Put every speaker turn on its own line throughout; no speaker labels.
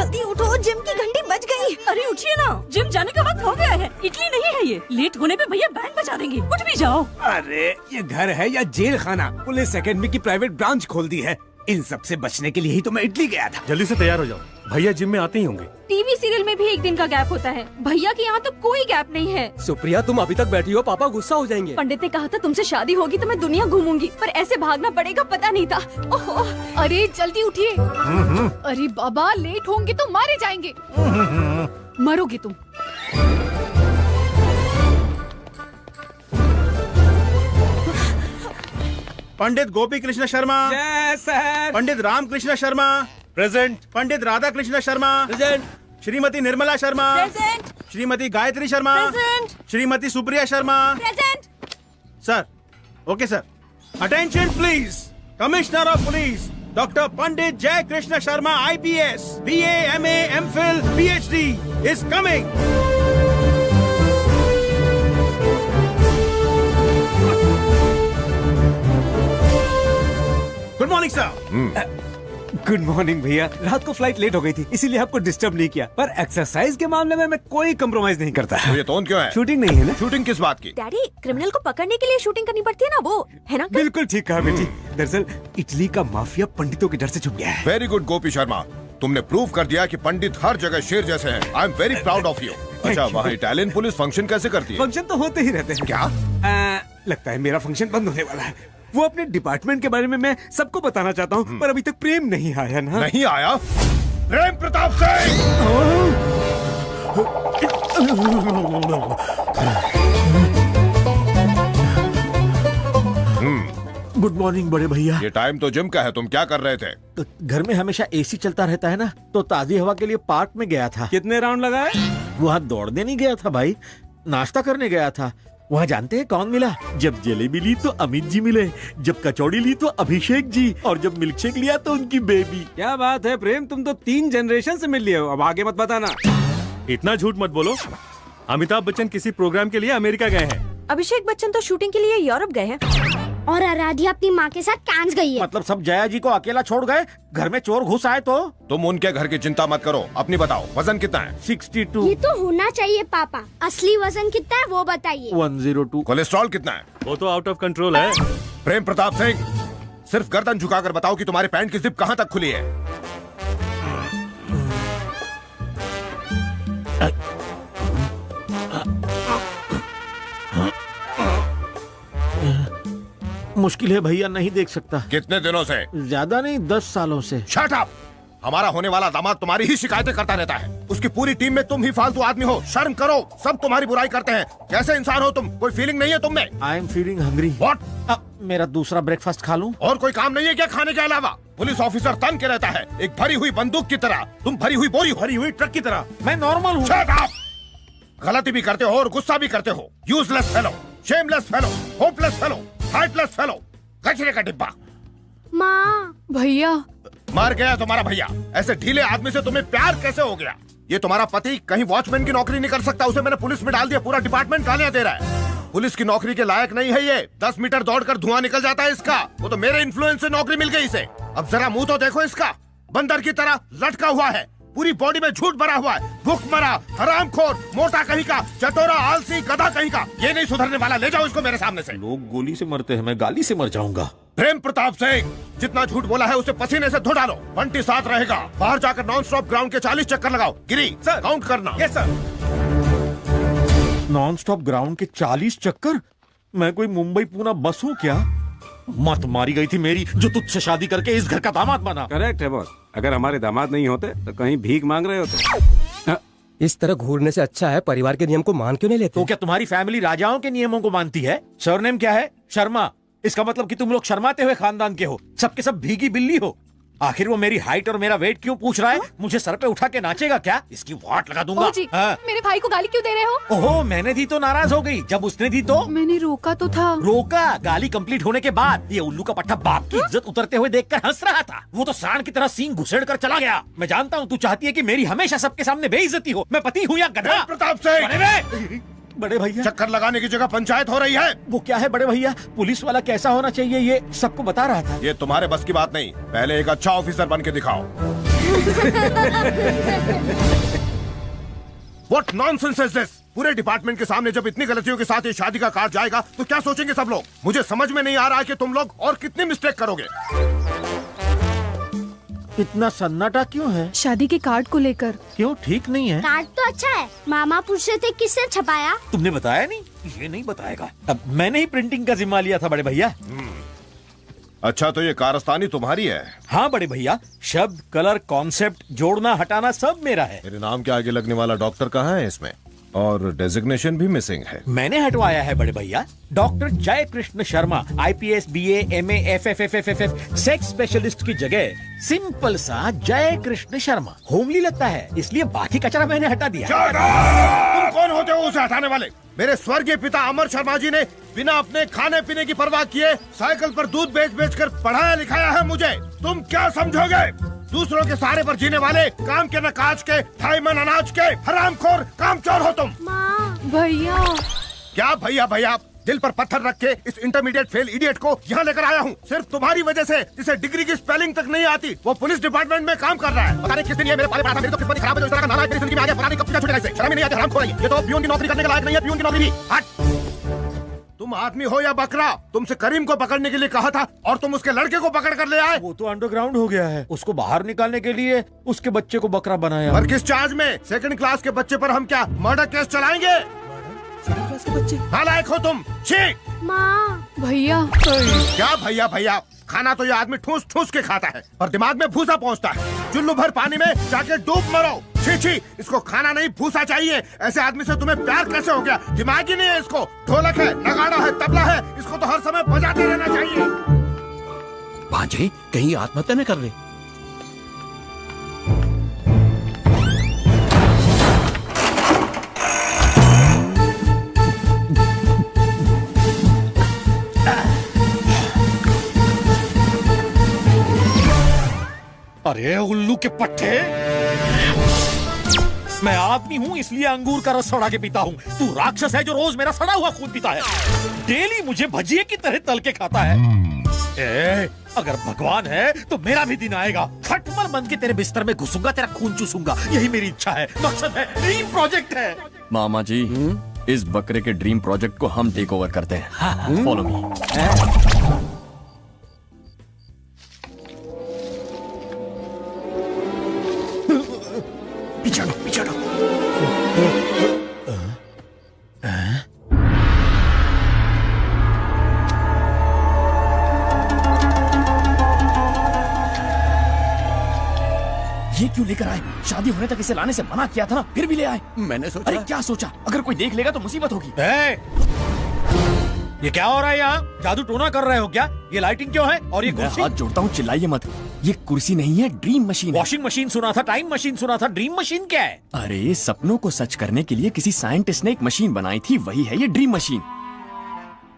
जल्दी उठो, जिम की घंटी बज गई।
अरे उठिए ना, जिम जाने का वक्त हो गया है। इडली नहीं है ये, लेट होने पे भैया बैंड बजा देंगे। उठ भी जाओ।
अरे ये घर है या जेल खाना? पुलिस एकेडमी की प्राइवेट ब्रांच खोल दी है। इन सब से बचने के लिए ही तो मैं इटली गया था।
जल्दी से तैयार हो जाओ, भैया जिम में आते ही होंगे।
टीवी सीरियल में भी एक दिन का गैप होता है, भैया के यहाँ तो कोई गैप नहीं है।
सुप्रिया तुम अभी तक बैठी हो, पापा गुस्सा हो जाएंगे।
पंडित ने कहा था तुमसे शादी होगी तो मैं दुनिया घूमूंगी, पर ऐसे भागना पड़ेगा पता नहीं था। ओहो।
अरे जल्दी उठिए। अरे बाबा लेट होंगे तो मारे जाएंगे। मरोगे तुम।
Pandit Gopi Krishna Sharma
sir.
Pandit Ram Krishna Sharma
present.
Pandit Radha Krishna Sharma
present.
Shrimati Nirmala Sharma
present.
Shrimati Gayatri Sharma
present.
Shrimati Supriya Sharma
present.
Sir. Okay sir, attention please. Commissioner of police doctor Pandit Jai Krishna Sharma IPS BA MA MPhil PhD is coming. Good morning sir.
Good morning भैया। रात को फ्लाइट लेट हो गई थी, इसीलिए आपको डिस्टर्ब नहीं किया, पर एक्सरसाइज के मामले में मैं कोई कम्प्रोमाइज नहीं करता।
तो ये टोन क्यों है?
शूटिंग नहीं है ना?
शूटिंग किस बात की?
डैडी, क्रिमिनल को पकड़ने के लिए शूटिंग करनी पड़ती है ना, वो है ना?
बिल्कुल ठीक कहा बेटी। दरअसल इटली का माफिया पंडितों के डर से छुप गया है।
वेरी गुड गोपी शर्मा, तुमने प्रूव कर दिया कि पंडित हर जगह शेर जैसे हैं। I am very proud of you. अच्छा, वहाँ इटालियन पुलिस फंक्शन कैसे करती है?
फंक्शन तो होते ही रहते हैं।
क्या?
लगता है मेरा फंक्शन बंद होने वाला है। वो अपने डिपार्टमेंट के बारे में मैं सबको बताना चाहता हूँ, पर अभी तक प्रेम नहीं आया ना।
नहीं आया? प्रेम प्रताप सिंह!
गुड मॉर्निंग बड़े भैया।
ये टाइम तो जिम का है, तुम क्या कर रहे थे?
घर में हमेशा AC चलता रहता है ना, तो ताजी हवा के लिए पार्क में गया था।
कितने राउंड लगाए?
वहाँ दौड़ने नहीं गया था भाई, नाश्ता करने गया था। वहाँ जानते हैं कौन मिला? जब जलेबी ली तो अमित जी मिले, जब कचौड़ी ली तो अभिषेक जी, और जब मिल्कशेक लिया तो उनकी बेबी।
क्या बात है प्रेम, तुम तो 3 जनरेशन से मिल लिए हो। अब आगे मत बताना।
इतना झूठ मत बोलो। अमिताभ बच्चन किसी प्रोग्राम के लिए अमेरिका गए हैं।
अभिषेक बच्चन तो शूटिंग के लिए यूरोप गए हैं।
और आराध्या अपनी माँ के साथ कांस गई है।
मतलब सब जया जी को अकेला छोड़ गए? घर में चोर घुस आए तो?
तुम उनके घर की चिंता मत करो, अपनी बताओ, वजन कितना है?
62।
ये तो होना चाहिए पापा। असली वजन कितना है वो बताइए।
102।
कोलेस्ट्रॉल कितना है?
वो तो आउट ऑफ कंट्रोल है।
प्रेम प्रताप सिंह, सिर्फ गर्दन झुकाकर बताओ कि तुम्हारे पैंट की जिप कहाँ तक खुली है?
मुश्किल है भैया, नहीं देख सकता।
कितने दिनों से?
ज्यादा नहीं, 10 सालों से।
Shut up! हमारा होने वाला दामाद तुम्हारी ही शिकायतें करता रहता है। उसकी पूरी टीम में तुम ही फालतू आदमी हो। शर्म करो, सब तुम्हारी बुराई करते हैं। कैसे इंसान हो तुम? कोई फीलिंग नहीं है तुम में?
I am feeling hungry.
What?
मेरा दूसरा ब्रेकफास्ट खा लूं?
और कोई काम नहीं है क्या खाने के अलावा? पुलिस ऑफिसर तन के रहता है, एक भरी हुई बंदूक की तरह। तुम भरी हुई बोरी, भरी हुई ट्रक की तरह।
मैं नॉर्मल हूँ।
Shut up! गलती भी करते हो और गुस्सा भी करते हो। Useless fellow, shameless fellow, hopeless fellow, heartless fellow, कचरे का डिब्बा।
माँ।
भैया।
मार गया तुम्हारा भैया। ऐसे ढीले आदमी से तुम्हें प्यार कैसे हो गया? ये तुम्हारा पति कहीं वॉचमैन की नौकरी नहीं कर सकता, उसे मैंने पुलिस में डाल दिया। पूरा डिपार्टमेंट गालियां दे रहा है। पुलिस की नौकरी के लायक नहीं है ये। 10 मीटर दौड़कर धुआं निकल जाता है इसका। वो तो मेरे इन्फ्लुएंस से नौकरी मिल गई इसे। अब जरा मुंह तो देखो इसका, बंदर की तरह लटका हुआ है। पूरी बॉडी में झूठ भरा हुआ है। भूख मरा, हरामखोर, मोटा कहीं का, चटोरा, आलसी, गधा कहीं का। ये नहीं सुधरने वाला, ले जाओ इसको मेरे सामने से।
लोग गोली से मरते हैं, मैं गाली से मर जाऊंगा।
प्रेम प्रताप सिंह, जितना झूठ बोला है उसे पसीने से धो डालो। बंटी साथ रहेगा। बाहर जाकर नॉन स्टॉप ग्राउंड के 40 चक्कर लगाओ। गिरी सर, काउंट करना।
Yes sir.
Non stop ground के 40 चक्कर? मैं कोई मुंबई पूना बस हूँ क्या? मत मारी गई थी मेरी, जो तुझसे शादी करके इस घर का दामाद बना।
करेक्ट है बॉस। अगर हमारे दामाद नहीं होते तो कहीं भीख मांग रहे होते।
इस तरह घूरने से अच्छा है परिवार के नियम को मान क्यों नहीं लेते?
तो क्या तुम्हारी फैमिली राजाओं के नियमों को मानती है? सरनेम क्या है? शर्मा। इसका मतलब कि तुम लोग शर्माते हुए खानदान के हो, सबके सब भीगी बिल्ली हो। आखिर वो मेरी हाइट और मेरा वेट क्यों पूछ रहा है? मुझे सर पे उठा के नाचेगा क्या? इसकी वाट लगा दूंगा।
जी, मेरे भाई को गाली क्यों दे रहे हो?
ओहो, मैंने दी तो नाराज हो गई, जब उसने दी तो
मैंने रोका तो था।
रोका? गाली कंप्लीट होने के बाद ये उल्लू का पट्टा बाप की इज्जत उतरते हुए देखकर हंस रहा था। वो तो सांड की तरह सींग घुसेड़ कर चला गया। मैं जानता हूँ तू चाहती है कि मेरी हमेशा सबके सामने बेइज्जती हो। मैं पति हूँ या गधा?
प्रताप सिंह,
बड़े भैया,
चक्कर लगाने की जगह पंचायत हो रही है।
वो क्या है बड़े भैया? पुलिस वाला कैसा होना चाहिए ये सबको बता रहा था।
ये तुम्हारे बस की बात नहीं। पहले एक अच्छा ऑफिसर बन के दिखाओ। What nonsense is this? पूरे डिपार्टमेंट के सामने जब इतनी गलतियों के साथ ये शादी का कार्ड जाएगा तो क्या सोचेंगे सब लोग? मुझे समझ में नहीं आ रहा है कि तुम लोग और कितनी मिस्टेक करोगे।
इतना सन्नाटा क्यों है?
शादी के कार्ड को लेकर।
क्यों, ठीक नहीं है?
कार्ड तो अच्छा है। मामा पूछ रहे थे किसने छपाया?
तुमने बताया नहीं? ये नहीं बताएगा। अब मैंने ही प्रिंटिंग का जिम्मा लिया था बड़े भैया।
अच्छा, तो ये कारस्तानी तुम्हारी है?
हाँ बड़े भैया, शब्द, कलर, कॉन्सेप्ट, जोड़ना हटाना सब मेरा है।
मेरे नाम के आगे लगने वाला डॉक्टर कहाँ है इसमें? और डेजिग्नेशन भी मिसिंग है।
मैंने हटवाया है बड़े भैया। डॉक्टर जय Krishna Sharma, IPS, BA, MA, FFFFF, sex specialist की जगह सिंपल सा जय कृष्ण शर्मा होमली लगता है, इसलिए बाकी कचरा मैंने हटा दिया।
तुम कौन होते हो उसे हटाने वाले? मेरे स्वर्गीय पिता अमर शर्मा जी ने बिना अपने खाने पीने की परवाह किए साइकिल पर दूध बेच बेच कर पढ़ाया लिखाया है मुझे। तुम क्या समझोगे? दूसरों के सहारे पर जीने वाले, काम के न काज के, ढाई मन अनाज के हरामखोर कामचोर हो तुम।
भैया।
क्या भैया भैया? दिल पर पत्थर रख के इस इंटरमीडिएट फेल इडियट को यहाँ लेकर आया हूँ सिर्फ तुम्हारी वजह से, जिसे डिग्री की स्पेलिंग तक नहीं आती, वो पुलिस डिपार्टमेंट में काम कर रहा है। पता नहीं किस दिन ये मेरे पाले पड़ा था, मेरी तो किस्मत खराब है, इस तरह का नाला मेरी जिंदगी में आ गया। पता नहीं कब छूटा छूटेगा इसे, शर्म ही नहीं आती, हरामखोर है ये तो पियून की नौकरी करने के लायक नहीं है, पियून की नौकरी भी। हट! तुम आदमी हो या बकरा? तुमसे करीम को पकड़ने के लिए कहा था और तुम उसके लड़के को पकड़ कर ले आए।
वो तो अंडरग्राउंड हो गया है, उसको बाहर निकालने के लिए उसके बच्चे को बकरा बनाया।
पर किस चार्ज में? सेकंड क्लास के बच्चे पर हम क्या मर्डर केस चलाएंगे? नालायक हो तुम। छी!
माँ।
भैया।
क्या भैया भैया? खाना तो ये आदमी ठूस ठूस के खाता है पर दिमाग में भूसा पहुंचता है। चुल्लू भर पानी में जाके डूब मरो। छी छी, इसको खाना नहीं भूसा चाहिए। ऐसे आदमी से तुम्हें प्यार कैसे हो गया? दिमाग ही नहीं है इसको। ढोलक है, नगाड़ा है, तबला है, इसको तो हर समय बजाते रहना चाहिए।
भांजे, कहीं आत्महत्या न कर ले।
अरे उल्लू के पट्टे, मैं आदमी हूँ इसलिए अंगूर का रस सड़ा के पीता हूँ। तू राक्षस है जो रोज मेरा सड़ा हुआ खून पीता है, डेली मुझे भजिए की तरह तल के खाता है। अगर भगवान है तो मेरा भी दिन आएगा, खटमल बन के तेरे बिस्तर में घुसूंगा, तेरा खून चूसूंगा। यही मेरी इच्छा है, मकसद है, ड्रीम प्रोजेक्ट है।
मामा जी, इस बकरे के ड्रीम प्रोजेक्ट को हम टेक ओवर करते हैं। Follow me.
पीछे हटो, पीछे हटो।
ये क्यों लेकर आए? शादी होने तक इसे लाने से मना किया था ना, फिर भी ले आए। मैंने सोचा। अरे क्या सोचा? अगर कोई देख लेगा तो मुसीबत होगी।
ये क्या हो रहा है यहाँ? जादू टोना कर रहे हो क्या? ये लाइटिंग क्यों है? और ये कुर्सी?
हाथ जोड़ता हूँ, चिल्लाइए मत। ये कुर्सी नहीं है, ड्रीम मशीन।
वॉशिंग मशीन सुना था, टाइम मशीन सुना था, ड्रीम मशीन क्या है?
अरे सपनों को सच करने के लिए किसी साइंटिस्ट ने एक मशीन बनाई थी, वही है ये ड्रीम मशीन।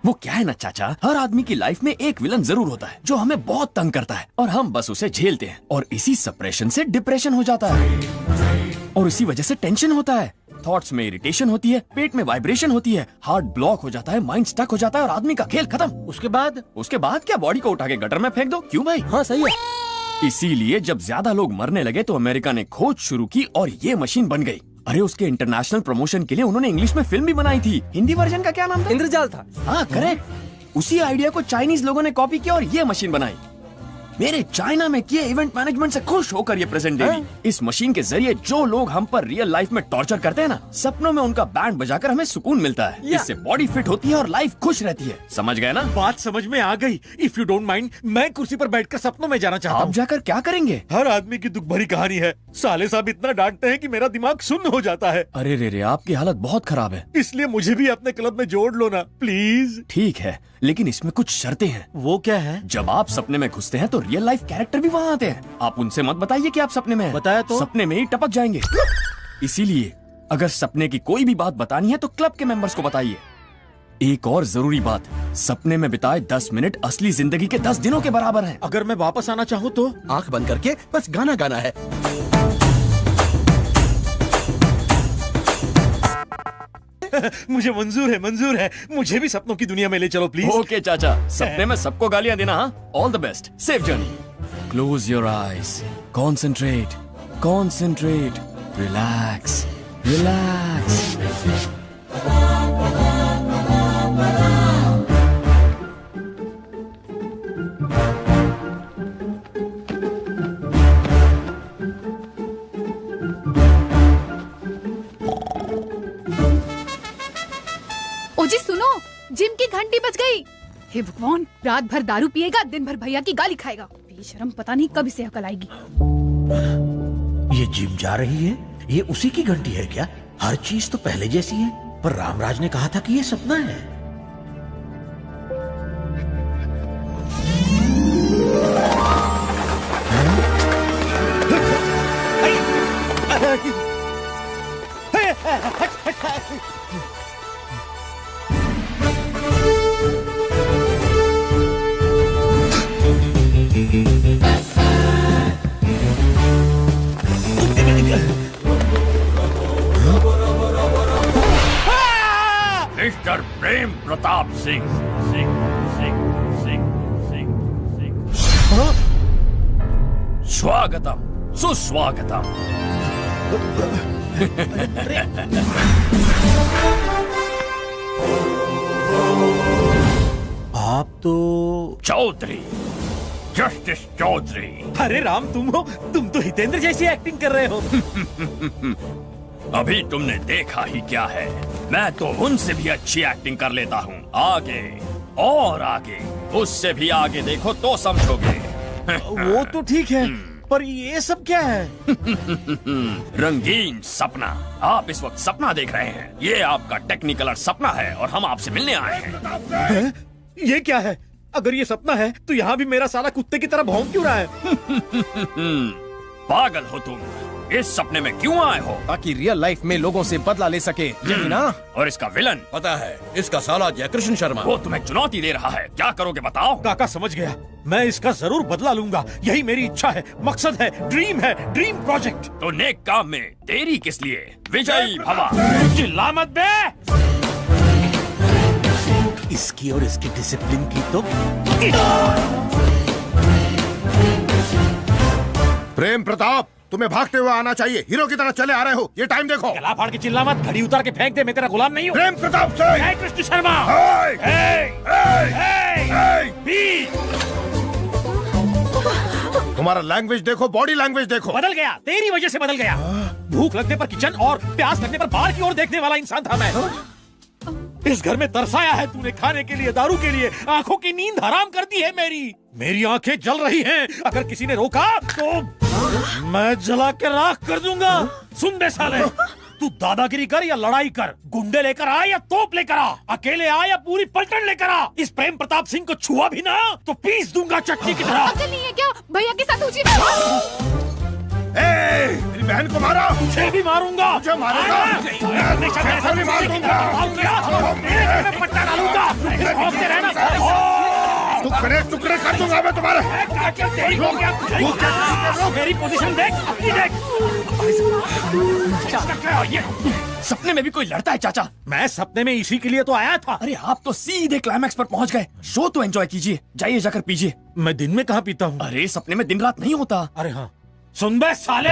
वो क्या है ना चाचा, हर आदमी की लाइफ में एक विलन जरूर होता है जो हमें बहुत तंग करता है और हम बस उसे झेलते हैं, और इसी सप्रेशन से डिप्रेशन हो जाता है और इसी वजह से टेंशन होता है, थॉट्स में इरिटेशन होती है, पेट में वाइब्रेशन होती है, हार्ट ब्लॉक हो जाता है, माइंड स्टक हो जाता है और आदमी का खेल खत्म। उसके बाद क्या, बॉडी को उठा के गटर में फेंक दो। क्यों भाई? हाँ सही है। इसीलिए जब ज्यादा लोग मरने लगे तो अमेरिका ने खोज शुरू की और ये मशीन बन गई। अरे उसके इंटरनेशनल प्रमोशन के लिए उन्होंने इंग्लिश में फिल्म भी बनाई थी। हिंदी वर्जन का क्या नाम था? इंद्रजाल था। हाँ करेक्ट। उसी आइडिया को चाइनीज लोगों ने कॉपी किया और ये मशीन बनाई। मेरे चाइना में किए इवेंट मैनेजमेंट से खुश होकर ये प्रेजेंट देगी। इस मशीन के जरिए जो लोग हम पर रियल लाइफ में टॉर्चर करते हैं ना, सपनों में उनका बैंड बजाकर हमें सुकून मिलता है। इससे बॉडी फिट होती है और लाइफ खुश रहती है। समझ गए ना?
बात समझ में आ गई। इफ यू डोंट माइंड, मैं कुर्सी पर बैठकर सपनों में जाना चाहता हूँ।
आप जाकर क्या करेंगे?
हर आदमी की दुख भरी कहानी है। साले साहब इतना डांटते हैं कि मेरा दिमाग सुन्न हो जाता है।
अरे रे रे, आपकी हालत बहुत खराब है।
इसलिए मुझे भी अपने क्लब में जोड़ लो ना प्लीज।
ठीक है, लेकिन इसमें कुछ शर्तें हैं।
वो क्या है?
जब आप सपने में घुसते हैं तो रियल लाइफ कैरेक्टर भी वहाँ आते हैं। आप उनसे मत बताइए कि आप सपने में हैं।
बताया तो?
सपने में ही टपक जाएंगे। इसीलिए अगर सपने की कोई भी बात बतानी है तो क्लब के मेंबर्स को बताइए। एक और जरूरी बात, सपने में बिताए 10 मिनट असली जिंदगी के 10 दिनों के बराबर हैं।
अगर मैं वापस आना चाहूँ तो?
आंख बंद करके बस गाना गाना है।
मुझे मंजूर है। मुझे भी सपनों की दुनिया में ले चलो प्लीज।
ओके चाचा, सपने में सबको गालियां देना। हाँ, all the best, safe journey. Close your eyes, concentrate, concentrate, relax, relax.
ओ जी सुनो, जिम की घंटी बज गई। हे भगवान, रात भर दारू पिएगा, दिन भर भैया की गाली खाएगा। बेशरम, पता नहीं कब इसे अकल आएगी।
ये जिम जा रही है, ये उसी की घंटी है क्या? हर चीज तो पहले जैसी है, पर रामराज ने कहा था कि ये सपना है।
मिस्टर प्रेम प्रताप सिंह, सिंह, सिंह, सिंह, सिंह, सिंह। स्वागतम, सुस्वागतम।
आप तो
चौधरी, जस्टिस चौधरी।
अरे राम, तुम हो? तुम तो हितेंद्र जैसी एक्टिंग कर रहे हो।
अभी तुमने देखा ही क्या है, मैं तो उनसे भी अच्छी एक्टिंग कर लेता हूँ। आगे और आगे, उससे भी आगे देखो तो समझोगे।
वो तो ठीक है, पर ये सब क्या है?
रंगीन सपना। आप इस वक्त सपना देख रहे हैं। ये आपका टेक्निकलर सपना है और हम आपसे मिलने आए हैं।
ये क्या है? अगर ये सपना है तो यहाँ भी मेरा साला कुत्ते की तरह भौंक क्यों रहा है?
पागल हो तुम? इस सपने में क्यों आए हो?
ताकि रियल लाइफ में लोगों से बदला ले सके, यही ना?
और इसका विलन?
पता है, इसका साला जयकृष्ण शर्मा।
वो तुम्हें चुनौती दे रहा है, क्या करोगे बताओ?
काका समझ गया, मैं इसका जरूर बदला लूंगा। यही मेरी इच्छा है, मकसद है, ड्रीम है, ड्रीम प्रोजेक्ट।
तो नेक काम में देरी किस लिए? विजयी भवा।
चिल्ला मत बे। इसकी और इसकी डिसिप्लिन की तो
प्रेम प्रताप, तुम्हें भागते हुए आना चाहिए। हीरो की तरह चले आ रहे हो। ये टाइम देखो।
गला फाड़ के चिल्ला मत, घड़ी उतार के फेंक दे। मैं तेरा गुलाम नहीं हूँ।
प्रेम प्रताप से
जयकृष्ण शर्मा।
तुम्हारा लैंग्वेज देखो, बॉडी लैंग्वेज देखो।
बदल गया, तेरी वजह से बदल गया। भूख लगने पर किचन और प्यास लगने पर बाहर की ओर देखने वाला इंसान था मैं। इस घर में तरसाया है तूने, खाने के लिए, दारू के लिए। आंखों की नींद हराम कर दी है मेरी आंखें जल रही हैं। अगर किसी ने रोका तो मैं जला के राख कर दूंगा। सुन बे साले, तू दादागिरी कर या लड़ाई कर, गुंडे लेकर आ या तोप लेकर आ, अकेले आ या पूरी पलटन लेकर आ, इस प्रेम प्रताप सिंह को छुआ भी ना तो पीस दूंगा चटनी की तरह।
अकल नहीं है क्या? भैया के साथ उठी।
मेरी बहन को मारा।
मुझे भी मारूंगा।
मुझे मारेगा? मैं मार दूंगा।
पट्टा डालूंगा।
टुकड़े टुकड़े कर दूंगा मैं तुम्हारे।
मेरी पोजीशन देख, अपनी देख।
सपने में भी कोई लड़ता है चाचा?
मैं सपने में इसी के लिए तो आया था।
अरे आप तो सीधे क्लाइमैक्स पर पहुंच गए। शो तो एंजॉय कीजिए, जाइए जाकर पीजिए।
मैं दिन में कहाँ पीता हूँ?
अरे सपने में दिन रात नहीं होता।
अरे हाँ, सुन बे साले।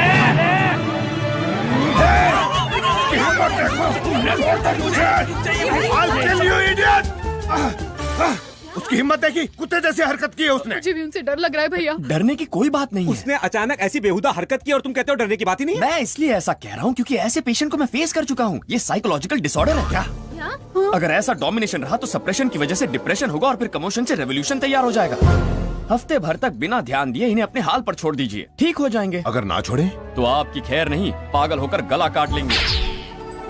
उसकी हिम्मत देखी, कुत्ते जैसी हरकत की है उसने।
मुझे भी उनसे डर लग रहा है भैया।
डरने की कोई बात नहीं है।
उसने अचानक ऐसी बेहुदा हरकत की और तुम कहते हो डरने की बात ही नहीं है?
मैं इसलिए ऐसा कह रहा हूँ क्योंकि ऐसे पेशेंट को मैं फेस कर चुका हूँ। ये साइकोलॉजिकल डिसऑर्डर है क्या? अगर ऐसा डोमिनेशन रहा तो सप्रेशन की वजह से डिप्रेशन होगा और फिर कमोशन से रेवोल्यूशन तैयार हो जाएगा। हफ्ते भर तक बिना ध्यान दिए इन्हें अपने हाल पर छोड़ दीजिए, ठीक हो जाएंगे।
अगर ना छोड़े
तो आपकी खैर नहीं, पागल होकर गला काट लेंगे।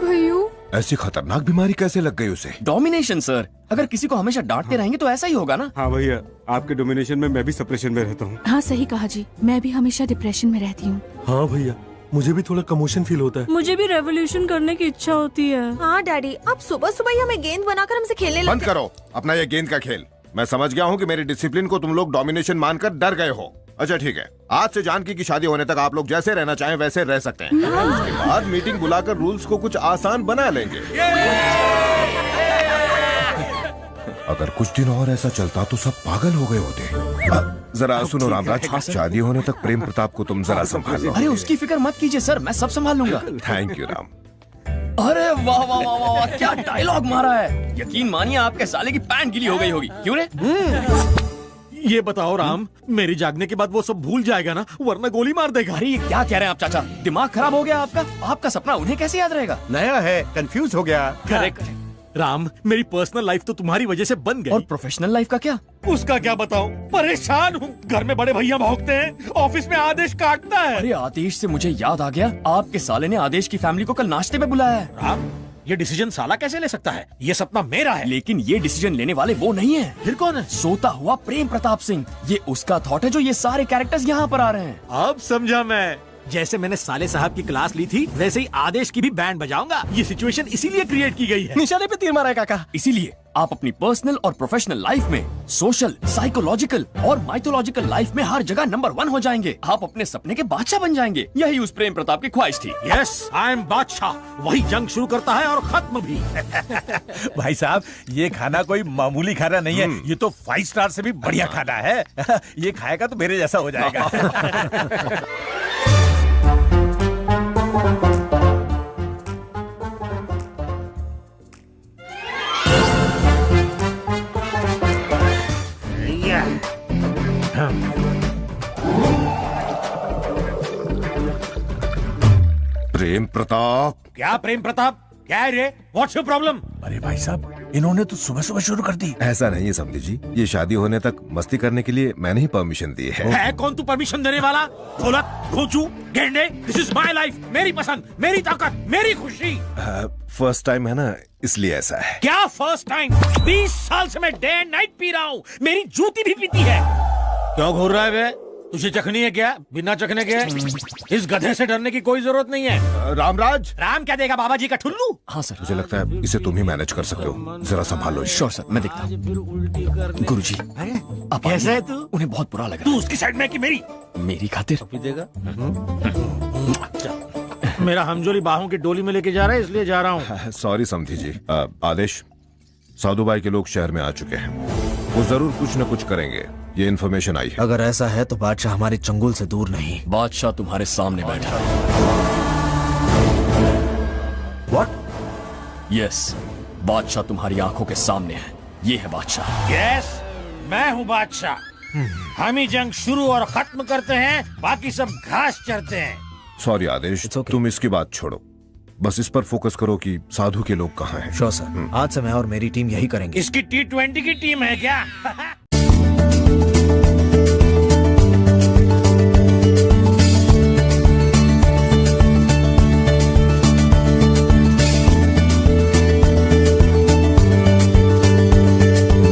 भैया,
ऐसी खतरनाक बीमारी कैसे लग गई उसे?
डोमिनेशन सर, अगर किसी को हमेशा डांटते रहेंगे तो ऐसा ही होगा ना।
हाँ भैया, आपके डोमिनेशन में मैं भी सप्रेशन में रहता हूँ।
हाँ सही कहा जी, मैं भी हमेशा डिप्रेशन में रहती हूँ।
हाँ भैया, मुझे भी थोड़ा कमोशन फील होता है।
मुझे भी रेवोल्यूशन करने की इच्छा होती है।
हाँ डैडी, आप सुबह सुबह ही हमें गेंद बनाकर हमसे खेलने
बंद
लगते।
करो अपना ये गेंद का खेल। मैं समझ गया हूँ कि मेरी डिसिप्लिन को तुम लोग डोमिनेशन मानकर डर गए हो। अच्छा ठीक है, आज से जानकी की शादी होने तक आप लोग जैसे रहना चाहें वैसे रह सकते हैं। उसके बाद मीटिंग बुलाकर रूल्स को कुछ आसान बना लेंगे। अगर कुछ दिन और ऐसा चलता तो सब पागल हो गए होते। जरा सुनो रामराज, शादी होने तक प्रेम प्रताप को तुम जरा संभाल लो।
अरे उसकी फिक्र मत कीजिए सर, मैं सब संभाल लूंगा।
Thank you Ram.
अरे वाह वाह वाह वाह वाह, क्या डायलॉग मारा है। यकीन मानिए आपके साले की पैंट गीली हो गई होगी। क्यों रे?
ये बताओ राम, मेरी जागने के बाद वो सब भूल जाएगा ना, वरना गोली मार देगा।
अरे ये क्या कह रहे हैं आप चाचा, दिमाग खराब हो गया आपका? आपका सपना उन्हें कैसे याद रहेगा?
नया है, कंफ्यूज हो गया।
करेक्ट राम, मेरी पर्सनल लाइफ तो तुम्हारी वजह से बन गई।
और प्रोफेशनल लाइफ का क्या?
उसका क्या बताऊं, परेशान हूँ। घर में बड़े भैया भौंकते हैं, ऑफिस में आदेश काटता है।
अरे आदेश से मुझे याद आ गया, आपके साले ने आदेश की फैमिली को कल नाश्ते में बुलाया है।
राम, ये डिसीजन साला कैसे ले सकता है? ये सपना मेरा है।
लेकिन ये डिसीजन लेने वाले वो नहीं है।
फिर कौन है?
सोता हुआ प्रेम प्रताप सिंह। ये उसका थॉट है जो ये सारे कैरेक्टर्स यहाँ पर आ रहे हैं।
अब समझा मैं। जैसे मैंने साले साहब की क्लास ली थी, वैसे ही आदेश की भी बैंड बजाऊंगा। ये सिचुएशन इसीलिए क्रिएट की गई है।
निशाने पे तीर मारा है काका।
इसीलिए आप अपनी पर्सनल और प्रोफेशनल लाइफ में सोशल, साइकोलॉजिकल और माइथोलॉजिकल लाइफ में हर जगह नंबर 1 हो जाएंगे। आप अपने सपने के बादशाह बन जाएंगे। यही उस प्रेम प्रताप की ख्वाहिश थी।
यस, आई एम बादशाह। वही जंग शुरू करता है और खत्म भी।
भाई साहब, ये खाना कोई मामूली खाना नहीं है, ये तो 5 स्टार से भी बढ़िया खाना है। ये खाएगा तो मेरे जैसा हो जाएगा।
प्रेम प्रताप।
क्या प्रेम प्रताप? क्या है रे? What's your problem?
अरे भाई साहब, इन्होंने तो सुबह सुबह शुरू कर दी।
ऐसा नहीं है समधी जी, ये शादी होने तक मस्ती करने के लिए मैंने ही परमिशन दी है।
है कौन तू परमिशन देने वाला? ढोलक, खोचू, गेंडे, दिस इज माय लाइफ, मेरी पसंद, मेरी ताकत, मेरी खुशी।
फर्स्ट टाइम है ना, इसलिए ऐसा है।
क्या फर्स्ट टाइम? 20 साल से मैं डे एंड नाइट पी रहा हूँ, मेरी जूती भी पीती है। क्यों घूर रहा है बे? तुझे चखनी है क्या? बिना चखने के इस गधे से डरने की कोई जरूरत नहीं है।
रामराज।
राम क्या देगा, बाबा जी का ठुल्लू?
हाँ सर।
मुझे लगता है इसे तुम ही मैनेज कर सकते हो, जरा संभालो।
श्योर सर, मैं देखता हूँ। गुरुजी, आप
कैसा है तू?
उन्हें बहुत बुरा लगा।
तू उसकी साइड में कि मेरी?
मेरी खातिर
देगा। मेरा हमजोली बाहों की डोली में लेके जा रहा है, इसलिए जा रहा हूँ।
सॉरी समधी जी। आदेश, साधु भाई के लोग शहर में आ चुके हैं, वो जरूर कुछ न कुछ करेंगे, ये इन्फॉर्मेशन आई है।
अगर ऐसा है तो बादशाह हमारे चंगुल से दूर नहीं।
बादशाह तुम्हारे सामने बैठा।
What?
यस, बादशाह तुम्हारी आंखों के सामने है। ये है बादशाह।
यस, मैं हूँ बादशाह। हम ही जंग शुरू और खत्म करते हैं, बाकी सब घास चरते हैं।
सॉरी आदेश, तुम इसकी बात छोड़ो, बस इस पर फोकस करो कि साधु के लोग कहाँ हैं।
श्योर सर, आज से मैं और मेरी टीम यही करेंगे।
इसकी T20 की टीम है क्या?